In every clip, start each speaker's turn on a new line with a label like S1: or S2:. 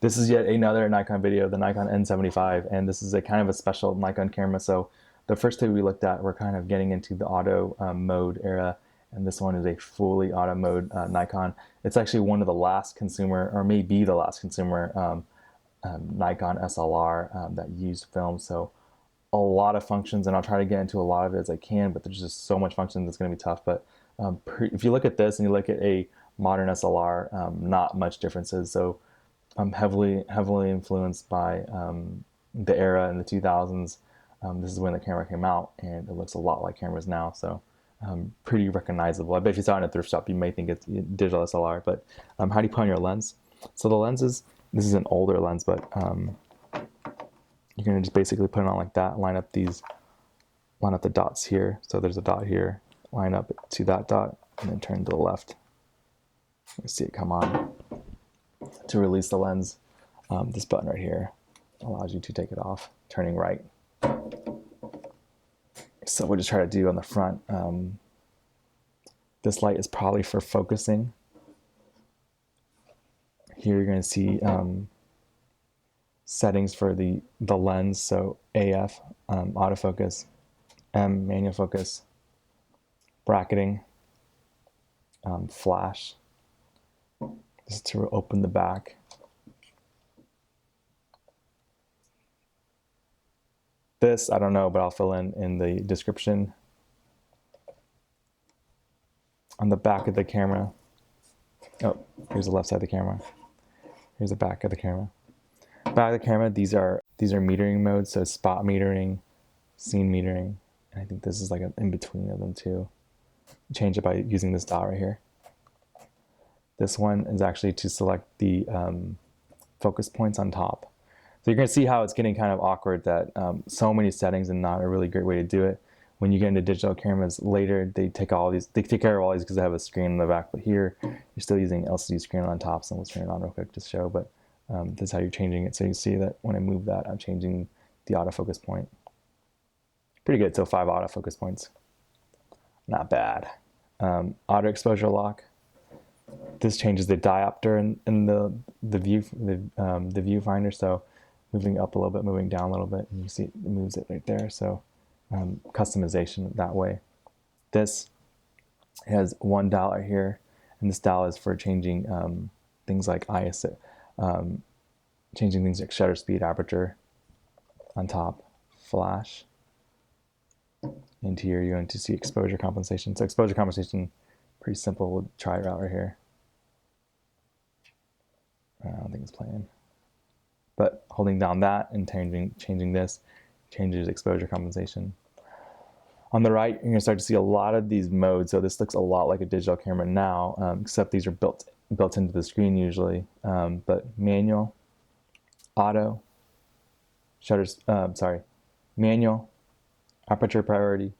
S1: This is yet another Nikon video, the Nikon N75, and this is a kind of a special Nikon camera. So the first two we looked at were kind of getting into the auto mode era, and this one is a fully auto mode Nikon. It's actually one of the last consumer, or maybe the last consumer Nikon SLR that used film. So a lot of functions, and I'll try to get into a lot of it as I can, but there's just so much function that's going to be tough. But if you look at this and you look at a modern SLR, not much differences. So heavily influenced by the era in the 2000s. This is when the camera came out, and it looks a lot like cameras now. So pretty recognizable. I bet if you saw it in a thrift shop, you may think it's digital SLR. But how do you put on your lens? So the lenses, this is an older lens, but you're gonna just basically put it on like that. Line up the dots here. So there's a dot here. Line up to that dot, and then turn to the left. You see it come on. To release the lens, this button right here allows you to take it off, turning right. So we'll just try to do on the front. This light is probably for focusing. Here you're going to see settings for the lens. So AF, autofocus, M, manual focus, bracketing, flash. This is to open the back. This, I don't know, but I'll fill in the description. On the back of the camera. Oh, here's the left side of the camera. Here's the back of the camera. Back of the camera, these are metering modes, so spot metering, scene metering, and I think this is like an in between of them too. Change it by using this dot right here. This one is actually to select the focus points on top. So you're going to see how it's getting kind of awkward that so many settings and not a really great way to do it. When you get into digital cameras later, they take care of all these because they have a screen in the back. But here, you're still using LCD screen on top. So let's turn it on real quick to show. But this is how you're changing it. So you see that when I move that, I'm changing the autofocus point. Pretty good. So 5 autofocus points. Not bad. Auto exposure lock. This changes the diopter in the viewfinder. So moving up a little bit, moving down a little bit, and you see it moves it right there. So customization that way. This has one dial right here, and this dial is for changing things like ISO, changing things like shutter speed, aperture on top, flash. Into here, you're going to see exposure compensation. So exposure compensation, pretty simple. We'll try it out right here. I don't think it's playing. But holding down that and changing this changes exposure compensation. On the right, you're going to start to see a lot of these modes. So this looks a lot like a digital camera now, except these are built into the screen usually. But manual, auto, manual, aperture priority,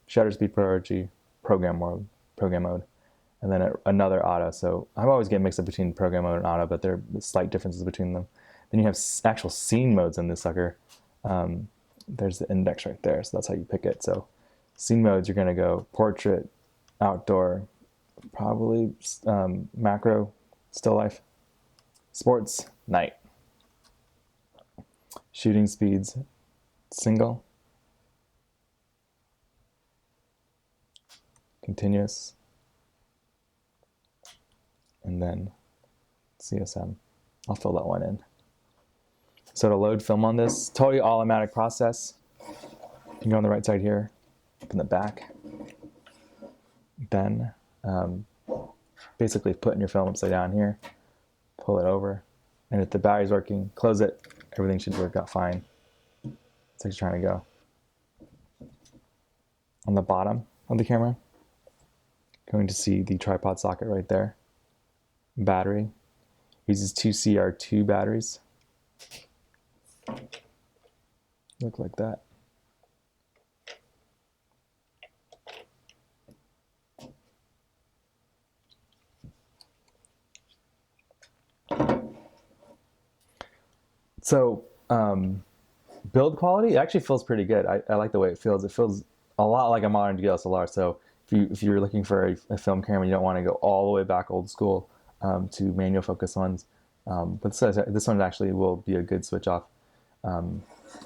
S1: shutter speed priority, program mode, and then another auto. So I always get mixed up between program mode and auto, but there are slight differences between them. Then you have actual scene modes in this sucker. There's the index right there, so that's how you pick it. So scene modes, you're gonna go portrait, outdoor, probably macro, still life, sports, night. Shooting speeds, single, continuous, and then CSM. I'll fill that one in. So to load film on this, totally automatic process. You can go on the right side here, open the back. Then basically putting your film upside down here, pull it over, and if the battery's working, close it. Everything should work out fine. It's like you're trying to go. On the bottom of the camera, going to see the tripod socket right there. Battery uses 2 CR2 batteries. Look like that. So build quality, it actually feels pretty good. I like the way it feels. It feels a lot like a modern DSLR. So if you're looking for a film camera, you don't want to go all the way back old school to manual focus ones. But this one actually will be a good switch off.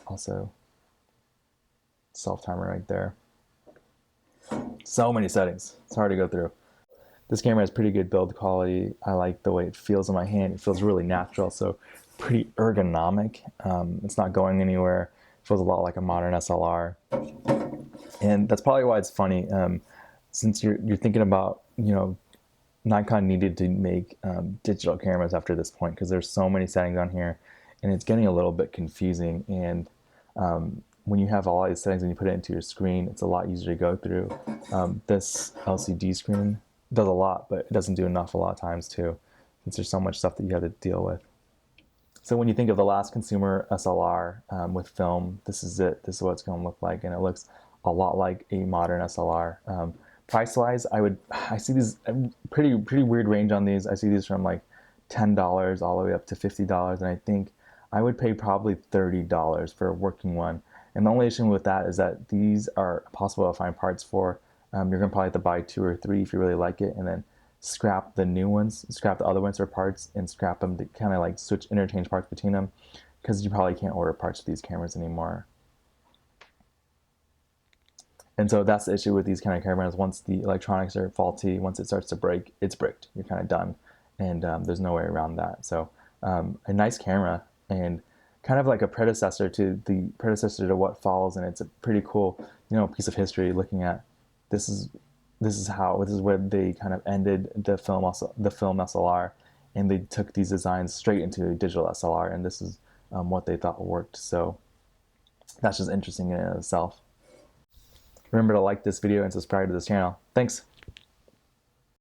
S1: Also, self timer right there. So many settings. It's hard to go through. This camera has pretty good build quality. I like the way it feels in my hand. It feels really natural, so pretty ergonomic. It's not going anywhere. It feels a lot like a modern SLR. And that's probably why it's funny. Since you're thinking about, Nikon needed to make digital cameras after this point because there's so many settings on here, and it's getting a little bit confusing. And when you have all these settings and you put it into your screen, it's a lot easier to go through. This LCD screen does a lot, but it doesn't do enough a lot of times too, since there's so much stuff that you have to deal with. So when you think of the last consumer SLR with film, this is it. This is what it's going to look like, and it looks a lot like a modern SLR. Price-wise, I see these pretty weird range on these. I see these from like $10 all the way up to $50, and I think I would pay probably $30 for a working one. And the only issue with that is that these are possible to find parts for. You're gonna probably have to buy 2 or 3 if you really like it, and then scrap the new ones, scrap the other ones for parts, and scrap them to kind of like interchange parts between them, because you probably can't order parts for these cameras anymore. And so that's the issue with these kind of cameras. Once the electronics are faulty, once it starts to break, it's bricked. You're kind of done, and there's no way around that. So a nice camera, and kind of like a predecessor to what follows, and it's a pretty cool, piece of history. Looking at this is where they kind of ended the film SLR, and they took these designs straight into a digital SLR, and this is what they thought worked. So that's just interesting in itself. Remember to like this video and subscribe to this channel. Thanks.